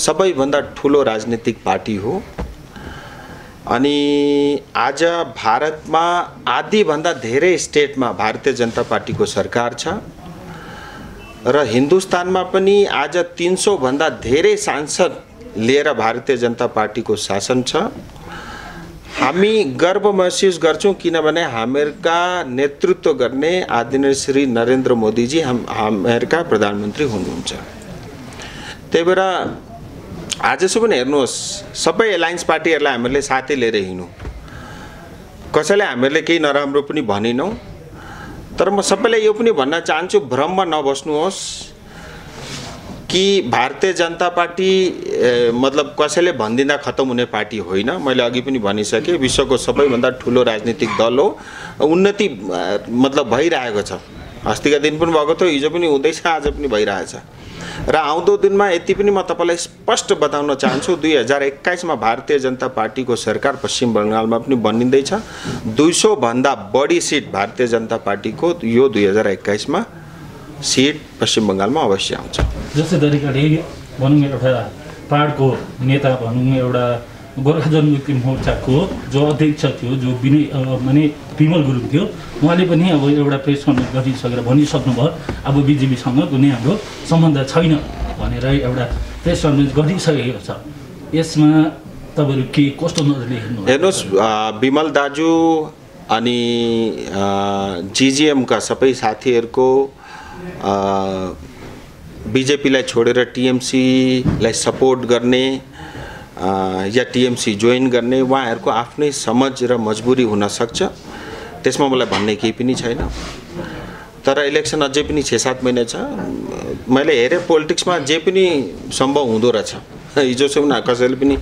सबैभन्दा ठुलो राजनीतिक पार्टी हो अनि आज भारतमा आधीभन्दा धेरै स्टेटमा भारतीय जनता पार्टीको सरकार छ र हिन्दुस्तानमा पनि आज 300 भन्दा धेरै सांसद लिएर भारतीय जनता पार्टीको शासन छ। हामी गर्व महसुस गर्छौं किनभने हामीहरुका नेतृत्व गर्ने आदरणीय श्री नरेन्द्र मोदीजी हामीहरुका प्रधानमन्त्री हुनुहुन्छ। त्यही भएर आजसम्म हेर्नुहोस् सबै एलायन्स पार्टीहरुलाई हामीले साथै लिएर हिँड्नु, कसैले हामीले केही नराम्रो पनि भनिनौं, तर म सबैलाई यो पनि भन्न चाहन्छु भ्रममा नबस्नुहोस् कि भारतीय जनता पार्टी मतलब कसैले भन्दिँदा खत्म हुने पार्टी होइन। मैले अघि पनि भनिसके विश्वको सबैभन्दा ठुलो राजनीतिक दल हो, उन्नति मतलब भइरहेको छ। अस्तिका दिन पनि भएको थियो, हिजो पनि हुँदैछ, आज पनि भइरहेछ र आउँदो दिनमा यति पनि म तपाईलाई स्पष्ट बताउन चाहन्छु 2021 मा भारतीय जनता पार्टीको सरकार पश्चिम बंगालमा पनि बनिँदैछ। 200 भन्दा बढी सिट भारतीय जनता पार्टीको यो 2021 मा सिट पश्चिम बंगालमा अवश्य आउँछ। जस्तै तरिकाले भनौँ एउटा पाहाडको नेता भनौँ एउटा गोर्खा जनमुक्ति मोर्चाको जो अध्यक्ष थियो जो माने विमल गुरुङ थियो, उहाँले पनि अब एउटा प्रेस कन्फरेन्स गरिसकेर भनिसक्नुभयो अब बीजेपीसँग कुनै हाम्रो सम्बन्ध छैन भनेर एउटा प्रेस कन्फरेन्स गरिसकेको छ। यसमा तपाईहरु के कस्तो नजरले हेर्नु? हेर्नुस्, विमल दाजु अनि जीजीएम का सबै साथीहरुको बीजेपीलाई छोडेर टीएमसी लाई सपोर्ट गर्ने या टीएमसी जोइन गर्ने उहाँहरुको आफ्नै समझ र मजबुरी हुन सक्छ, त्यसमा मलाई भन्ने केही पनि छैन। तर इलेक्सन अझै पनि 6-7 महिना छ। मैले हेरे पोलिटिक्समा जे पनि सम्भव हुँदो रहेछ। हिजोसम्म कसैले पनि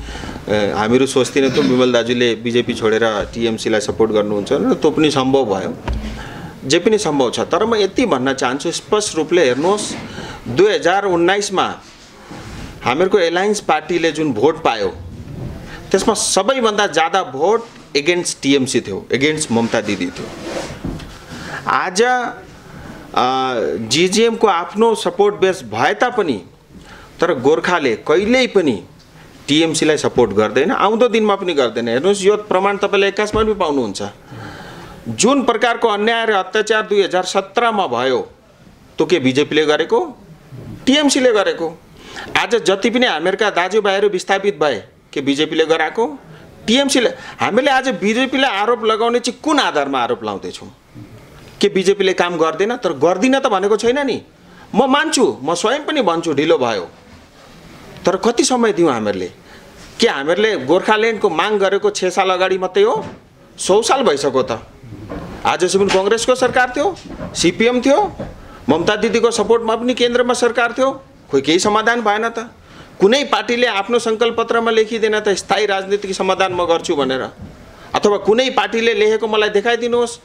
हामीहरु सोच्दिनौं त विमल दाजुले बीजेपी छोडेर टीएमसी लाई सपोर्ट गर्नुहुन्छ र त्यो पनि सम्भव भयो, जे पनि सम्भव छ। तर म यति भन्न चाहन्छु स्पष्ट रूपले हेर्नुहोस् 2019 मा हामीहरुको एलायन्स पार्टीले जुन भोट पायो त्यसमा सबैभन्दा ज्यादा भोट एगेन्स्ट टीएमसी थियो, एगेन्स्ट ममता दिदी थियो। आज जीजीएम को आफ्नो सपोर्ट बेस भए तापनि तर गोर्खाले कहिल्यै पनि टीएमसी लाई सपोर्ट गर्दैन, आउँदो दिनमा पनि गर्दैन। हेर्नुस् यो प्रमाण तपाईले 21 मा पनि पाउनुहुन्छ। जुन प्रकारको अन्याय र अत्याचार 2017 मा भयो त्यो के बीजेपीले गरेको, टीएमसीले गरेको। आज जति पनि हामीहरुका दाजुभाइहरु विस्थापित भए के बीजेपीले गराएको, टीएमसीले। हामीले आज बीजेपीले आरोप लगाउने चाहिँ कुन आधारमा आरोप लाउँदै छौं? के बीजेपीले काम गर्दैन? तर गर्दिन त भनेको छैन नि। म मान्छु, म स्वयं पनि भन्छु ढिलो भयो, तर कति समय दियौं हामीहरुले? के हामीहरुले गोर्खाल्यान्डको माग गरेको 6 साल अगाडि मात्रै हो? 100 साल भइसक्यो त। आजसम्म कांग्रेसको सरकार थियो, सीपीएम थियो, ममता दिदीको सपोर्टमा पनि केन्द्रमा सरकार थियो, खोइ केही समाधान भएन त। कुनै पार्टीले आफ्नो संकल्प पत्रमा लेखिदिन त स्थायी राजनीतिक समाधान म गर्छु भनेर, अथवा कुनै पार्टीले लेखेको मलाई देखाइदिनुहोस्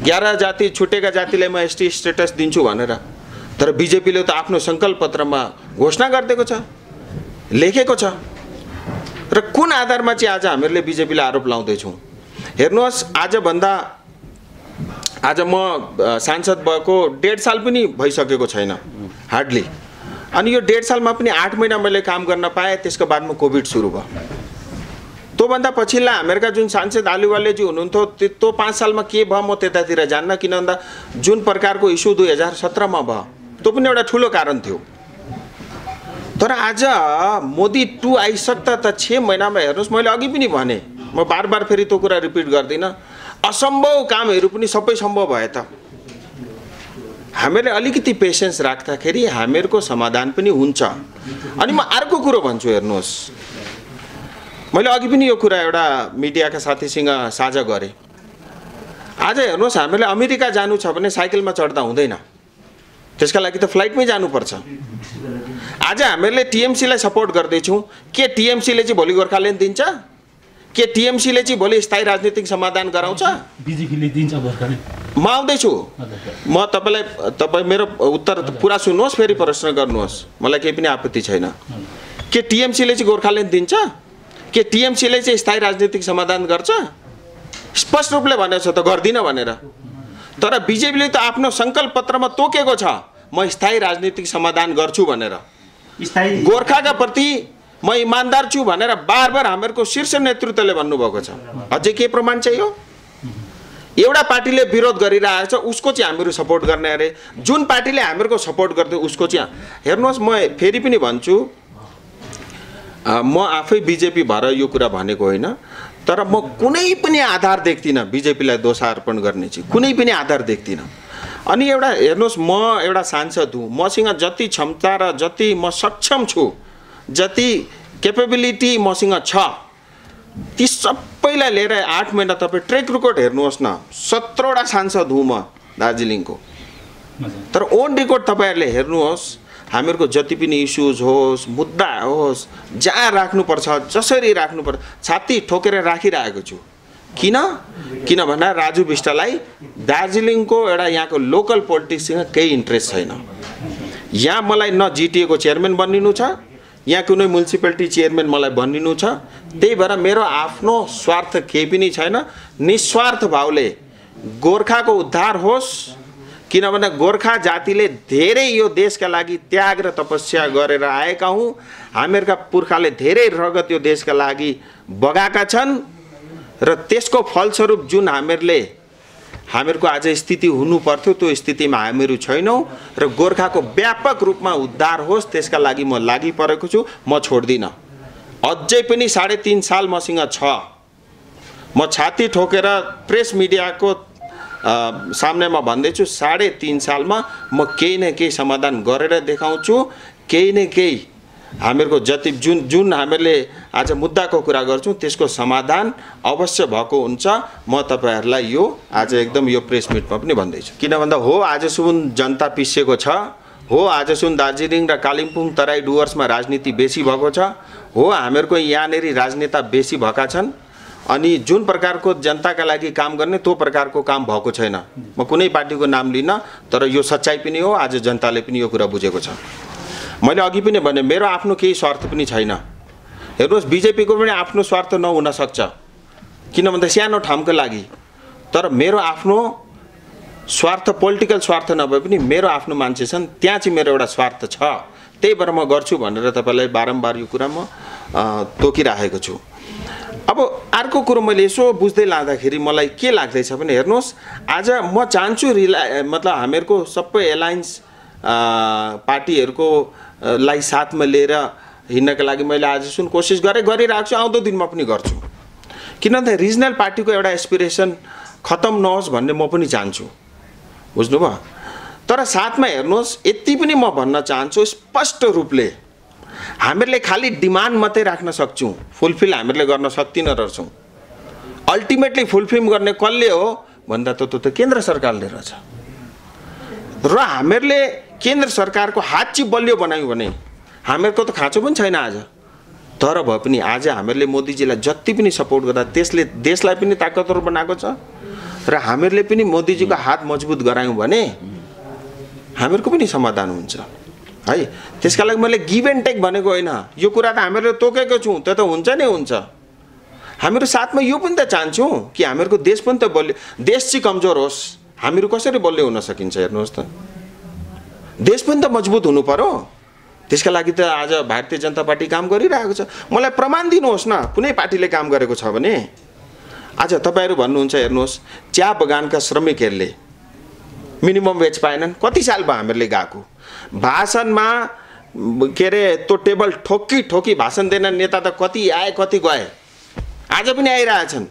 11 जाति छुटेका जातिलाई म एसटी स्टेटस दिन्छु भनेर। तर बीजेपीले त आफ्नो संकल्प पत्रमा घोषणा गरिदिएको छ, लेखेको छ। र कुन आधारमा चाहिँ आज हामीहरुले बीजेपीले आरोप लाउँदै छौं? हेर्नुहोस्, आज म सांसद भएको 1.5 साल पनि भइसकेको छैन हार्डली। अनि यो 1.5 सालमा पनि 8 महिना मैले काम गर्न पाएँ। त्यसको बादमा कोभिड सुरु भयो। त्यो भन्दा पछिल्ला हामीहरुका जुन सांसद आलुवालेजी हुनुहुन्थ्यो त्यो 5 सालमा के भयो म त्यतातिर जान्न, किन भन्दा जुन प्रकारको इस्यु 2017 मा भयो त्यो पनि एउटा ठूलो कारण थियो। तर आज मोदी 2 आइसक्दा त 6 महिनामा हेर्नुस्, मैले अघि पनि भने, म बार-बार फेरि त्यो कुरा रिपिट गर्दिन, असम्भव कामहरु पनि सबै सम्भव भए त। हामीले अलिकति पेशेन्स राख्दाखेरि हामीहरुको समाधान पनि हुन्छ। अनि म अर्को कुरो भन्छु, हेर्नुहोस्, मैले अघि पनि यो कुरा एउटा मिडियाका साथीसँग साझा गरे। आज हेर्नुहोस्, हामीले अमेरिका जानु छ भने साइकलमा चढ्दा हुँदैन, त्यसका लागि त फ्लाइटमै जानुपर्छ। आज हामीहरुले टीएमसी लाई सपोर्ट गर्दै छौं, के टीएमसी ले चाहिँ भोलि गोर्खाल्यान्ड दिन्छ? के टीएमसी ले चाहिँ भोलि स्थायी राजनीतिक समाधान गराउँछ? बीजेपीले दिन्छ गोर्खाल्यान्ड? म आउँदै छु, म तपाई मेरो उत्तर पूरा सुन्नुहोस्, फेरि प्रश्न गर्नुहोस्, मलाई केही पनि आपत्ति छैन। के टीएमसी ले चाहिँ गोर्खाल्यान्ड दिन्छ? के टीएमसी ले चाहिँ स्थायी राजनीतिक समाधान गर्छ? स्पष्ट रूपले भनेको छ त गर्दिन भनेर। तर बीजेपीले त आफ्नो संकल्प पत्रमा तोकेको छ म स्थायी राजनीतिक समाधान गर्छु भनेर। गोर्खाका प्रति म इमान्दार छु भनेर बार बार हामीहरूको शीर्ष नेतृत्वले भन्नुभएको छ। अझै के प्रमाण चाहियो? एउटा पार्टीले विरोध गरिरहेको छ उसको चाहिँ हामीहरू सपोर्ट गर्ने अरे, जुन पार्टीले हामीहरूको सपोर्ट गर्दै उसको चाहिँ हेर्नुहोस्, म फेरि पनि भन्छु, म आफै बिजेपी भएर यो कुरा भनेको होइन, तर म कुनै पनि आधार देख्दिनँ बिजेपीलाई दोषारोपण गर्ने चाहिँ, कुनै पनि आधार देख्दिनँ। अनि एउटा हेर्नुहोस्, म एउटा सांसद हुँ, मसँग जति क्षमता र जति म सक्षम छु, जति क्यापेबिलिटी मसँग छ, ती सबैलाई लिएर 8 महिना तपाईँ ट्रेक रेकर्ड हेर्नुहोस् न, 17वटा सांसद हुँ म दार्जिलिङको। तर ओन रेकर्ड तपाईँहरूले हेर्नुहोस्, हामीहरूको जति पनि इस्युज होस्, मुद्दा होस्, जहाँ राख्नुपर्छ जसरी राख्नुपर्छ छाती ठोकेर राखिरहेको छु। किनभने राजु बिष्टलाई दार्जिलिङको एउटा यहाँको लोकल पोलिटिक्ससँग केही इन्ट्रेस्ट छैन। यहाँ मलाई न जिटिएको चेयरम्यान बनिनु छ, यहाँ कुनै म्युनिसिपालिटी चेयरम्यान मलाई बनिनु छ, त्यही भएर मेरो आफ्नो स्वार्थ केही पनि छैन। निस्वार्थ भावले गोर्खाको उद्धार होस्, किनभने गोर्खा जातिले धेरै यो देशका लागि त्याग र तपस्या गरेर आएका हौँ। हामीहरूका पुर्खाले धेरै रगत यो देशका लागि बगाएका छन् र त्यसको फलस्वरूप जुन हामीहरूको आज स्थिति हुनु पर्थ्यो त्यो स्थितिमा हामीहरू छैनौँ र गोर्खाको व्यापक रूपमा उद्धार होस् त्यसका लागि म लागि परेको छु। म छोड्दिनँ। अझै पनि 3.5 साल मसँग छ। म छाती ठोकेर प्रेस मिडियाको सामनेमा भन्दैछु, 3.5 सालमा म केही न केही समाधान गरेर देखाउँछु। केही न केही हामीहरूको जति जुन हामीहरूले आज मुद्दाको कुरा गर्छौँ त्यसको समाधान अवश्य भएको हुन्छ। म तपाईहरूलाई यो आज एकदम यो प्रेस मिटमा पनि भन्दैछु। किन भन्दा हो आजसम्म जनता पिसिएको छ, हो आजसम्म दार्जिलिङ र कालिम्पोङ तराई डुवर्समा राजनीति बेसी भएको छ, हो हामीहरूको यहाँनेरि राजनेता बेसी भएका छन्। अनि जुन प्रकारको जनताका लागि काम गर्ने त्यो प्रकारको काम भएको छैन। म कुनै पार्टीको नाम लिन, तर यो सच्चाइ पनि हो। आज जनताले पनि यो कुरा बुझेको छ। मैले अघि पनि भने मेरो आफ्नो केही स्वार्थ पनि छैन। हेर्नुहोस्, बिजेपीको पनि आफ्नो स्वार्थ नहुन सक्छ, किन भन्दा सानो ठाउँको लागि। तर मेरो आफ्नो स्वार्थ पोलिटिकल स्वार्थ नभए पनि मेरो आफ्नो मान्छे छन्, त्यहाँ चाहिँ मेरो एउटा स्वार्थ छ। त्यही भएर म गर्छु भनेर तपाईँलाई बारम्बार यो कुरा म तोकिराखेको छु। अब अर्को कुरो मैले यसो बुझ्दै लाँदाखेरि मलाई के लाग्दैछ भने हेर्नुहोस्, आज म चाहन्छु मतलब हामीहरूको सबै एलायन्स पार्टीहरूको लाई साथमा लिएर हिँड्नका लागि मैले आजसम्म कोसिस गरिरहेको छु, आउँदो दिनमा पनि गर्छु। किनभने रिजनल पार्टीको एउटा एस्पिरेसन खत्तम नहोस् भन्ने म पनि चाहन्छु, बुझ्नुभयो। तर साथमा हेर्नुहोस्, यति पनि म भन्न चाहन्छु स्पष्ट रूपले, हामीहरूले खालि डिमान्ड मात्रै राख्न सक्छौँ, फुलफिल हामीहरूले गर्न सक्दिन रहेछौँ। अल्टिमेटली फुलफिल गर्ने कसले हो भन्दा त केन्द्र सरकारले रहेछ। र हामीहरूले केन्द्र सरकारको हात चाहिँ बलियो बनायौँ भने हामीहरूको त खाँचो पनि छैन आज। तर भए पनि आज हामीहरूले मोदीजीलाई जति पनि सपोर्ट गर्दा त्यसले देशलाई पनि ताकतवर बनाएको छ र हामीहरूले पनि मोदीजीको हात मजबुत गरायौँ भने हामीहरूको पनि समाधान हुन्छ है। त्यसका लागि मैले गिभ एन्ड टेक भनेको होइन, यो कुरा त हामीहरूले तोकेको छौँ, त्यो त हुन्छ नै हुन्छ। हामीहरू साथमा यो पनि त चाहन्छौँ कि हामीहरूको देश पनि त बलियो, देश चाहिँ कमजोर होस्, हामीहरू कसरी बलियो हुन सकिन्छ? हेर्नुहोस् त, देश पनि त मजबुत हुनु पर्यो। त्यसका लागि त आज भारतीय जनता पार्टी काम गरिरहेको छ। मलाई प्रमाण दिनुहोस् न कुनै पार्टीले काम गरेको छ भने। आज तपाईँहरू भन्नुहुन्छ, हेर्नुहोस्, चिया बगानका श्रमिकहरूले मिनिमम वेज पाएनन्। कति साल भयो हामीहरूले गएको भाषणमा के अरे त्यो टेबल ठोकी ठोकी भाषण दिने नेता त कति आए कति गए, आज पनि आइरहेछन्।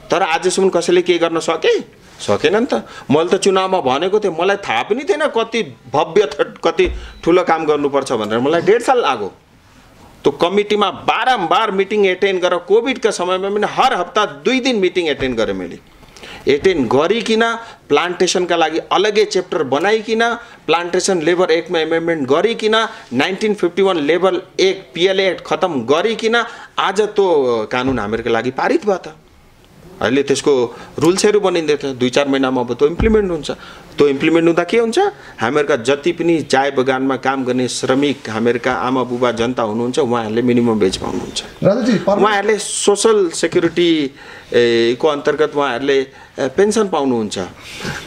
तर आजसम्म कसैले के गर्न सकेन नि त। मैले त चुनावमा भनेको थिएँ, मलाई थाहा पनि थिएन कति भव्य कति ठुलो काम गर्नुपर्छ भनेर। मलाई 1.5 साल लाग्यो। त्यो कमिटीमा बारम्बार मिटिङ एटेन्ड गरेर कोभिडका समयमा पनि हर हप्ता 2 दिन मिटिङ एटेन्ड गरेँ मैले। एटेन्ड गरिकन प्लान्टेसनका लागि अलग्गै च्याप्टर बनाइकन प्लान्टेसन लेबर एक्टमा एमेन्डमेन्ट गरिकन 1951 लेबर एक्ट पिएलए एक्ट खत्तम गरिकन आज त्यो कानुन हामीहरूको लागि पारित भयो त। अहिले त्यसको रुल्सहरू बनिँदै थियो, 2-4 महिनामा अब त्यो इम्प्लिमेन्ट हुन्छ। त्यो इम्प्लिमेन्ट हुँदा के हुन्छ, हामीहरूका जति पनि चाय बगानमा काम गर्ने श्रमिक हामीहरूका आमा बुबा जनता हुनुहुन्छ, उहाँहरूले मिनिमम वेज पाउनुहुन्छ। उहाँहरूले सोसल सेक्युरिटी को अन्तर्गत उहाँहरूले पेन्सन पाउनुहुन्छ।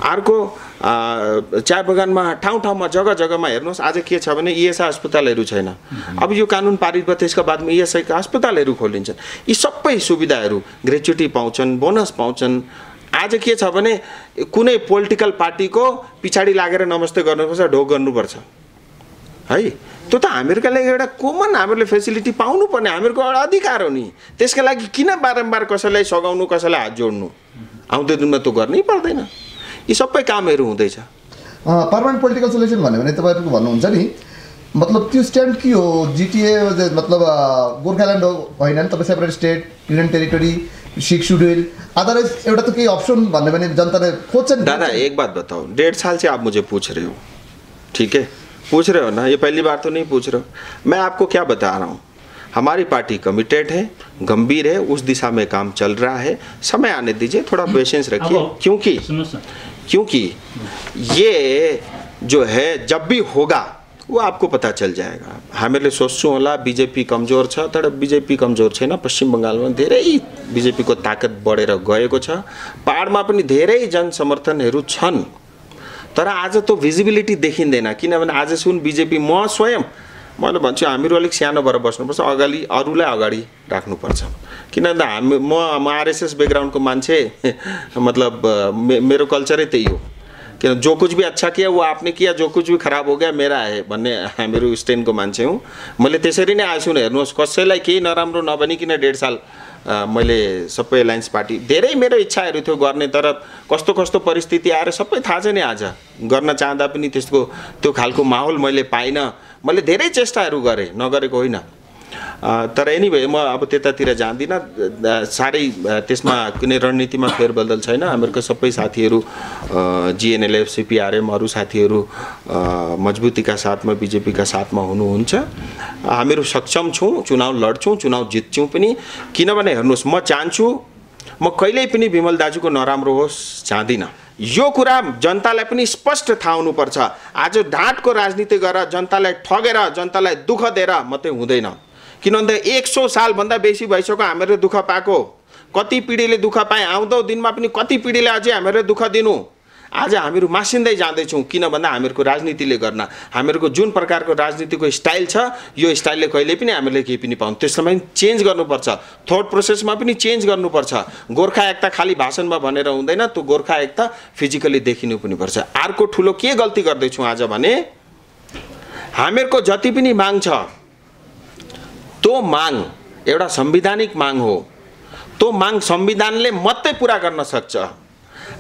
अर्को चिया बगानमा ठाउँ-ठाउँमा जग्गा-जग्गामा हेर्नुहोस् आज के छ भने इएसआई अस्पतालहरू छैन। अब यो कानुन पारित भयो त्यसका बादमा इएसआईका अस्पतालहरू खोलिन्छन्। यी सबै सुविधाहरू ग्रेच्युटी पाउँछन्, बोनस पाउँछन्। आज के छ भने कुनै पोलिटिकल पार्टीको पछाडि लागेर नमस्ते गर्नुपर्छ, ढोक गर्नुपर्छ है। त्यो त हामीहरूको लागि एउटा कमन हामीहरूले फेसिलिटी पाउनुपर्ने हामीहरूको एउटा अधिकार हो नि। त्यसका लागि किन बारम्बार कसैलाई सघाउनु, कसैलाई हात जोड्नु? आउँदो दिनमा त्यो गर्नै पर्दैन। यी सबै कामहरू हुँदैछ। पर्मानेन्ट पोलिटिकल सोल्युसन भन्यो भने तपाईँहरूको भन्नुहुन्छ नि, मतलब त्यो स्ट्यान्ड के हो? जिटिए मतलब गोर्खाल्यान्ड होइन नि, तपाईँ separate state, union territory, 6 schedule otherwise एउटा तो केही ऑप्शन भन्ने भने जनताले खोज्छ नि। दादा एक बात बताओ, 1.5 साल से आप मुझे पूछ रहे हो, ठीक है, पूछ रहे हो ना, ये पहली बार तो नहीं पूछ रहे हो। मैं आपको क्या बता रहा हूँ, हमारी पार्टी कमिटेड है, गंभीर है, उस दिशा में काम चल रहा है। समय आने दीजिए, थोड़ा पेशेंस रखिए, क्योंकि ये जो है जब भी होगा वो आपको पता चल जाएगा। हामीले सोच्छु होला बीजेपी कमजोर छ, तर बीजेपी कमजोर छैन। पश्चिम बंगालमा धेरै बीजेपी को ताकत बढेर गएको छ, पहाडमा पनि धेरै जनसमर्थनहरू छन्, तर आज तो भिजिबिलिटी देखिँदैन। किनभने आज सुन बीजेपी म स्वयं मैले भन्छु हामीहरू अलिक सानो भएर बस्नुपर्छ, अगाडि अरूलाई अगाडि राख्नुपर्छ। किनभने म आरएसएस बैकग्राउन्डको मान्छे, मतलब मेरो कल्चरै त्यही हो कि जो कुछ भी अच्छा किया वो आपने किया, जो कुछ भी खराब हो गया मेरा है भन्ने हामीहरू स्ट्यान्डको मान्छे हुँ। मैले त्यसरी नै आएछु। हेर्नुहोस्, कसैलाई केही नराम्रो नभनिकन 1.5 साल मैले सबै एलायन्स पार्टी धेरै मेरो इच्छाहरू थियो गर्ने, तर कस्तो कस्तो परिस्थिति आएर सबै थाहा छ नि। आज गर्न चाहँदा पनि त्यसको त्यो खालको माहौल मैले पाइनँ। मैले धेरै चेष्टाहरू गरेँ, नगरेको होइन, तर एनीवे म अब त्यतातिर जान्दिनँ। साह्रै त्यसमा कुनै रणनीतिमा फेरबदल छैन। हामीहरूको सबै साथीहरू जिएनएलएफ, सीपीआरएम अरू साथीहरू मजबुतीका साथमा बीजेपीका साथमा हुनुहुन्छ। हामीहरू सक्षम छौँ, चुनाव लड्छौँ, चुनाव जित्छौँ पनि। किनभने हेर्नुहोस्, म चाहन्छु म कहिल्यै पनि विमल दाजुको नराम्रो होस् चाहदिनँ। यो कुरा जनतालाई पनि स्पष्ट थाहा हुनुपर्छ। आज ढाँटको राजनीति गरेर जनतालाई ठगेर जनतालाई दुःख दिएर मात्रै हुँदैन। किनभने 100 साल भन्दा बेसी भइसक्यो हामीहरूले दुःख पाएको। कति पिँढीले दुःख पाए, आउँदो दिनमा पनि कति पिँढीले अझै हामीहरूले दुःख दिनु। आज हामीहरू मासिँदै जाँदैछौँ। किन भन्दा हामीहरूको राजनीतिले गर्न, हामीहरूको जुन प्रकारको राजनीतिको स्टाइल छ, यो स्टाइलले कहिले पनि हामीले केही पनि पाउँ। त्यसलाई चेन्ज गर्नुपर्छ, थोट प्रोसेसमा पनि चेन्ज गर्नुपर्छ। गोर्खा एकता खाली भाषणमा भनेर हुँदैन, त्यो गोर्खा एकता फिजिकली देखिनु पनि पर्छ। अर्को ठुलो के गल्ती गर्दैछौँ आज भने, हामीहरूको जति पनि माग छ त्यो माग एउटा संवैधानिक माग हो। त्यो माग संविधानले मात्रै पूरा गर्न सक्छ।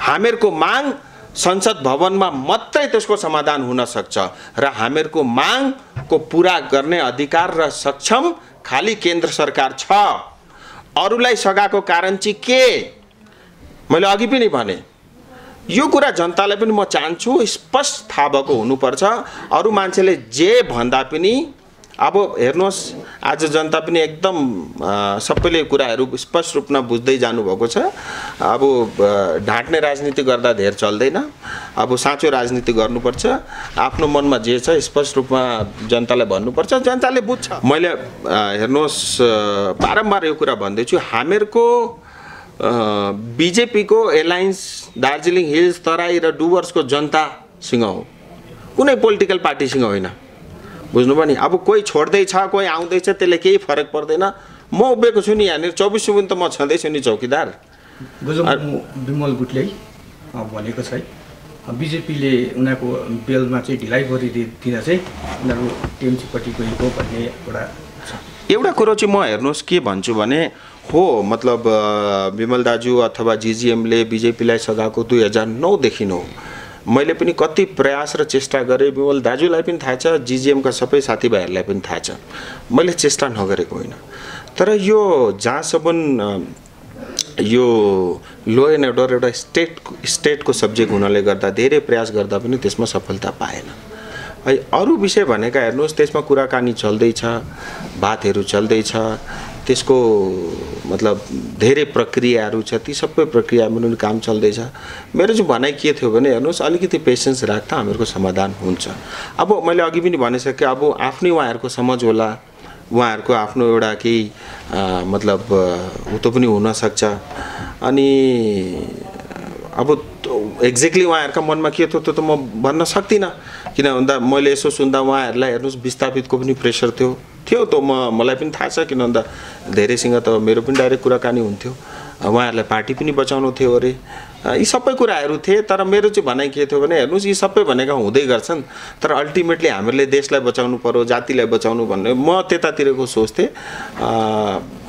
हामीहरूको माग संसद भवनमा मात्रै त्यसको समाधान हुन सक्छ र हामीहरूको मागको पूरा गर्ने अधिकार र सक्षम खाली केन्द्र सरकार छ। अरूलाई सघाएको कारण चाहिँ के, मैले अघि पनि भने, यो कुरा जनतालाई पनि म चाहन्छु स्पष्ट थाहा भएको हुनुपर्छ। अरू मान्छेले जे भन्दा पनि अब हेर्नुहोस्, आज जनता पनि एकदम सबैले कुराहरू स्पष्ट रूपमा बुझ्दै जानुभएको छ। अब ढाँट्ने राजनीति गर्दा धेर चल्दैन। अब साँचो राजनीति गर्नुपर्छ। आफ्नो मनमा जे छ स्पष्ट रूपमा जनतालाई भन्नुपर्छ, जनताले बुझ्छ। मैले हेर्नुहोस् बारम्बार यो कुरा भन्दैछु, हामीहरूको बीजेपीको एलायन्स दार्जिलिङ हिल्स, तराई र डुवर्सको जनतासँग हो, कुनै पोलिटिकल पार्टीसँग होइन। बुझ्नुभयो नि। अब कोही छोड्दैछ, कोही आउँदैछ, त्यसले केही फरक पर्दैन। म उभिएको छु नि यहाँनिर 24 दिन त म छँदैछु नि चौकीदार। विमल गुटले भनेको छ बिजेपीले उनीहरूको बेलमा चाहिँ ढिलाइ गरिदिँदा चाहिँ उनीहरू टिएमसीपट्टि गएको भन्ने एउटा कुरो चाहिँ म हेर्नुहोस् के भन्छु भने, हो मतलब विमल दाजु अथवा जिजिएमले बिजेपीलाई सघाएको 2009 देखि हो। मैले पनि कति प्रयास र चेष्टा गरेँ। विमल दाजुलाई पनि थाहा छ, जिजिएमका सबै साथीभाइहरूलाई पनि थाहा छ, मैले चेष्टा नगरेको होइन। तर यो जहाँसम्म यो लो एन्ड अर्डर एउटा स्टेटको सब्जेक्ट हुनाले गर्दा धेरै प्रयास गर्दा पनि त्यसमा सफलता पाएन। है अरू विषय भनेका हेर्नुहोस्, त्यसमा कुराकानी चल्दैछ, बातहरू चल्दैछ, त्यसको मतलब धेरै प्रक्रियाहरू छ, ती सबै प्रक्रियामा पनि काम चल्दैछ। मेरो चाहिँ भनाइ के थियो भने हेर्नुहोस्, अलिकति पेसेन्स राख्दा हामीहरूको समाधान हुन्छ। अब मैले अघि पनि भनिसकेँ, अब आफ्नै उहाँहरूको समझ होला, उहाँहरूको आफ्नो एउटा केही मतलब उतो पनि हुनसक्छ। अनि अब एक्ज्याक्टली उहाँहरूका मनमा के थियो त्यो त म भन्न सक्दिनँ, किन भन्दा मैले यसो सुन्दा उहाँहरूलाई हेर्नुहोस् विस्थापितको पनि प्रेसर थियो त मलाई पनि थाहा छ, किन भन्दा धेरैसँग त मेरो पनि डाइरेक्ट कुराकानी हुन्थ्यो। उहाँहरूलाई पार्टी पनि बचाउनु थियो अरे, यी सबै कुराहरू थिए। तर मेरो चाहिँ भनाइ के थियो भने हेर्नुहोस् यी सबै भनेका हुँदै गर्छन्, तर अल्टिमेटली हामीले देशलाई बचाउनु पर्यो, जातिलाई बचाउनु भन्ने म त्यतातिरको सोच्थेँ।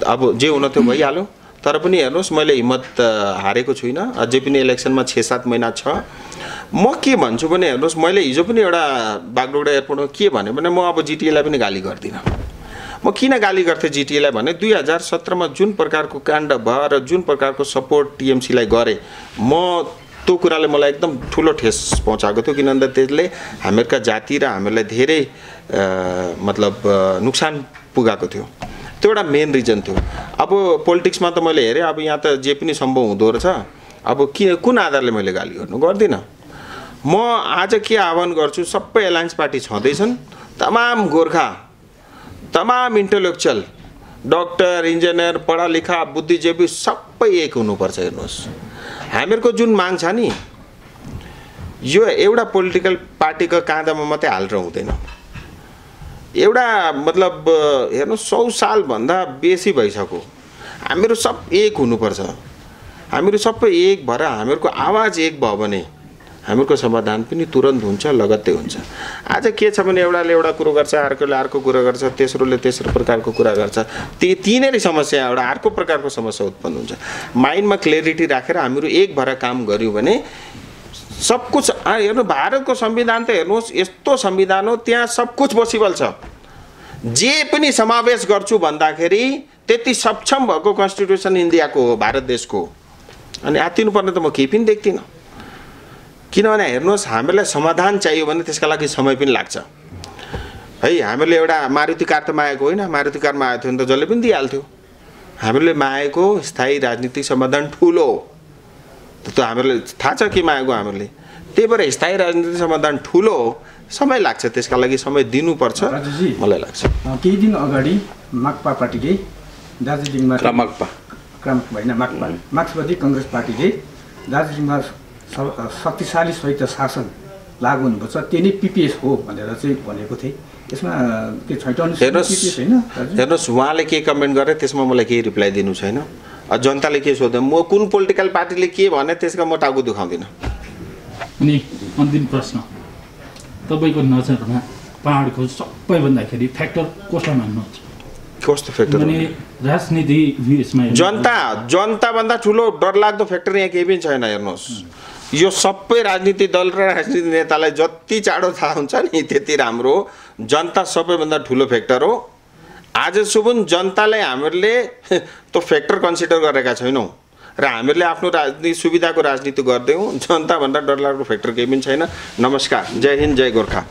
अब जे हुन थियो भइहाल्यो, तर पनि हेर्नुहोस् मैले हिम्मत हारेको छुइनँ। अझै पनि इलेक्सनमा 6-7 महिना छ। म के भन्छु भने हेर्नुहोस् मैले हिजो पनि एउटा बागडोग्रा एयरपोर्टमा के भने म अब जिटिएलाई पनि गाली गर्दिनँ। म किन गाली गर्थेँ जिटिएलाई भने 2017मा जुन प्रकारको काण्ड भयो र जुन प्रकारको सपोर्ट टिएमसीलाई गरेँ, म त्यो कुराले मलाई एकदम ठुलो ठेस पहुँचाएको थियो, किन भन्दा त्यसले हामीहरूका जाति र हामीहरूलाई धेरै मतलब नुक्सान पुगाएको थियो। त्यो एउटा मेन रिजन थियो। अब पोलिटिक्समा त मैले हेरेँ, अब यहाँ त जे पनि सम्भव हुँदो रहेछ। अब कुन आधारले मैले गाली गर्दिनँ। म आज के आह्वान गर्छु, सबै एलायन्स पार्टी छँदैछन्, तमाम गोर्खा, तमाम इन्टेलेक्चुअल, डक्टर, इन्जिनियर, पढा लेखा, बुद्धिजीवी सबै एक हुनुपर्छ। हेर्नुहोस् हामीहरूको जुन माग छ नि, यो एउटा पोलिटिकल पार्टीको काँधमा मात्रै हालेर हुँदैन। एउटा मतलब हेर्नुहोस् 100 सालभन्दा बेसी भइसक्यो, हामीहरू सब एक हुनुपर्छ। हामीहरू सबै एक भएर हामीहरूको आवाज एक भयो भने हामीहरूको समाधान पनि तुरन्त हुन्छ, लगत्तै हुन्छ। आज के छ भने एउटाले एउटा कुरो गर्छ, अर्कोले अर्को कुरा गर्छ, तेस्रोले तेस्रो प्रकारको कुरा गर्छ, तीनै समस्या एउटा अर्को प्रकारको समस्या उत्पन्न हुन्छ। माइन्डमा क्ल्यारिटी राखेर हामीहरू एक भएर काम गऱ्यौँ भने सब कुछ हेर्नु, भारतको संविधान त हेर्नुहोस् यस्तो संविधान हो, त्यहाँ सब कुछ पोसिबल छ। जे पनि समावेश गर्छु भन्दाखेरि त्यति सक्षम भएको कन्स्टिट्युसन इन्डियाको हो, भारत देशको। अनि आत्तिनुपर्ने त म केही पनि देख्दिनँ, किनभने हेर्नुहोस् हामीलाई समाधान चाहियो भने त्यसका लागि समय पनि लाग्छ है। हामीले एउटा मारुति कार त मागेको होइन, मारुति कार मागेको थियो भने त जसले पनि दिइहाल्थ्यो। हामीले मागेको स्थायी राजनीतिक समाधान ठुलो हो, त्यो हामीलाई थाहा छ के मागेको हामीले। त्यही भएर स्थायी राजनीतिक समाधान ठुलो हो, समय लाग्छ, त्यसका लागि समय दिनुपर्छ मलाई लाग्छ। केही दिन अगाडि माकपा पार्टीले दार्जिलिङमा मार्क्सवादी कङ्ग्रेस पार्टीले दार्जिलिङमा शक्तिशाली स्वायत्त शासन लागू हुनुपर्छ, त्यो नै पिपिएस हो भनेर चाहिँ भनेको थिएँ। त्यसमा के छैटौँ हेर्नुहोस् उहाँले के कमेन्ट गरे त्यसमा मलाई केही रिप्लाई दिनु छैन। जनताले के सोध्यो, म कुन पोलिटिकल पार्टीले के भने त्यसका म टाउको दुखाउँदिनँ। अनि अन्तिम प्रश्न, तपाईँको नजरमा पहाडको सबैभन्दाखेरि फ्याक्टर कसलाई मान्नुहुन्छ? कस्तो फ्याक्टर? अनि राजनीति उयसमा जनताभन्दा ठुलो डरलाग्दो फ्याक्टर यहाँ केही पनि छैन। हेर्नुहोस् यो सबै राजनीतिक दल र राजनीतिक नेतालाई जति चाँडो थाहा हुन्छ नि त्यति राम्रो। जनता सबैभन्दा ठुलो फ्याक्टर हो। आजसम्म जनतालाई हामीहरूले त्यो फ्याक्टर कन्सिडर गरेका छैनौँ र हामीहरूले आफ्नो राजनीति सुविधाको राजनीति गर्दैछौँ। जनताभन्दा डरलाग्दो फ्याक्टर केही पनि छैन। नमस्कार, जय हिन्द, जय गोर्खा।